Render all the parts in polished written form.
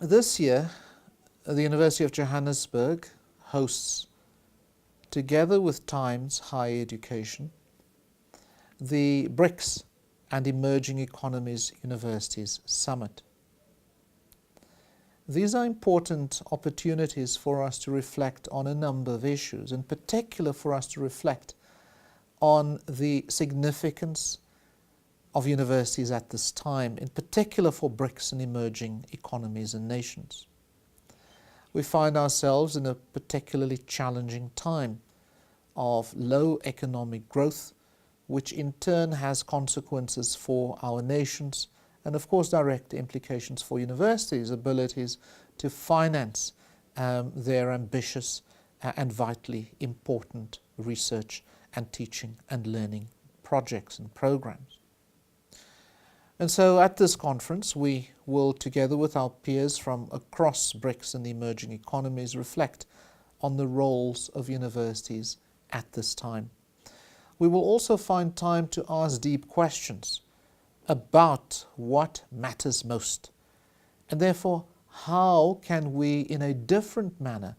This year, the University of Johannesburg hosts, together with Times Higher Education, the BRICS and Emerging Economies Universities Summit. These are important opportunities for us to reflect on a number of issues, in particular for us to reflect on the significance of universities at this time, in particular for BRICS and emerging economies and nations. We find ourselves in a particularly challenging time of low economic growth, which in turn has consequences for our nations and of course direct implications for universities' abilities to finance their ambitious and vitally important research and teaching and learning projects and programs. And so at this conference we will, together with our peers from across BRICS and the emerging economies, reflect on the roles of universities at this time. We will also find time to ask deep questions about what matters most, and therefore how can we in a different manner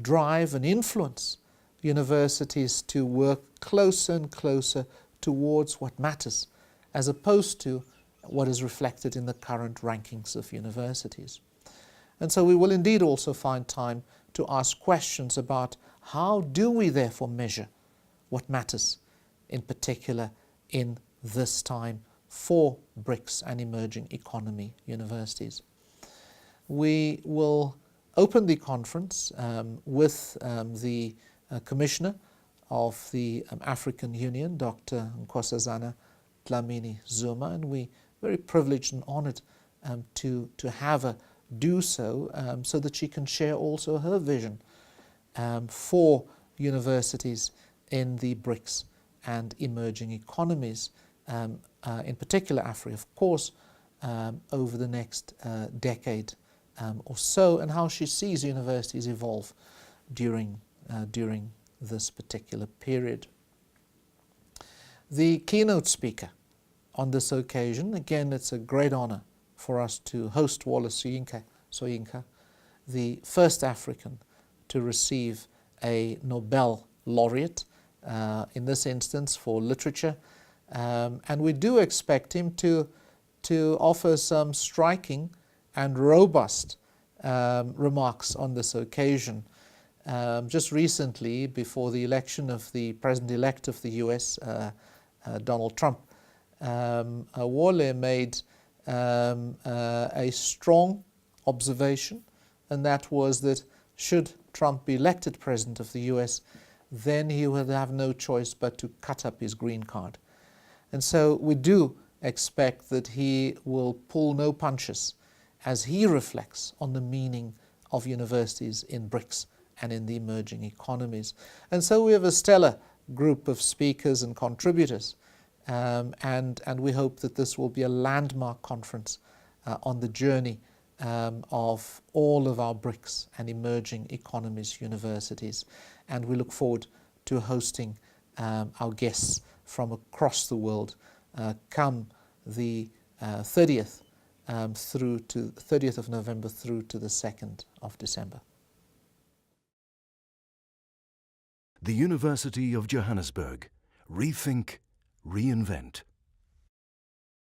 drive and influence universities to work closer and closer towards what matters, as opposed to what is reflected in the current rankings of universities. And so we will indeed also find time to ask questions about how do we therefore measure what matters, in particular in this time for BRICS and emerging economy universities. We will open the conference with the Commissioner of the African Union, Dr. Nkosazana Dlamini-Zuma, and we're very privileged and honoured to have her do so, so that she can share also her vision for universities in the BRICS and emerging economies, in particular Africa, of course, over the next decade or so, and how she sees universities evolve during this particular period. The keynote speaker on this occasion, again, it's a great honor for us to host Wallace Soyinka, the first African to receive a Nobel laureate, in this instance for literature, and we do expect him to offer some striking and robust remarks on this occasion. Just recently, before the election of the President-elect of the US, Donald Trump, Wale made a strong observation, and that was that should Trump be elected President of the US, then he would have no choice but to cut up his green card. And so we do expect that he will pull no punches as he reflects on the meaning of universities in BRICS and in the emerging economies. And so we have a stellar group of speakers and contributors, and we hope that this will be a landmark conference on the journey of all of our BRICS and emerging economies universities. And we look forward to hosting our guests from across the world come the 30th of November through to the 2nd of December. The University of Johannesburg. Rethink, reinvent.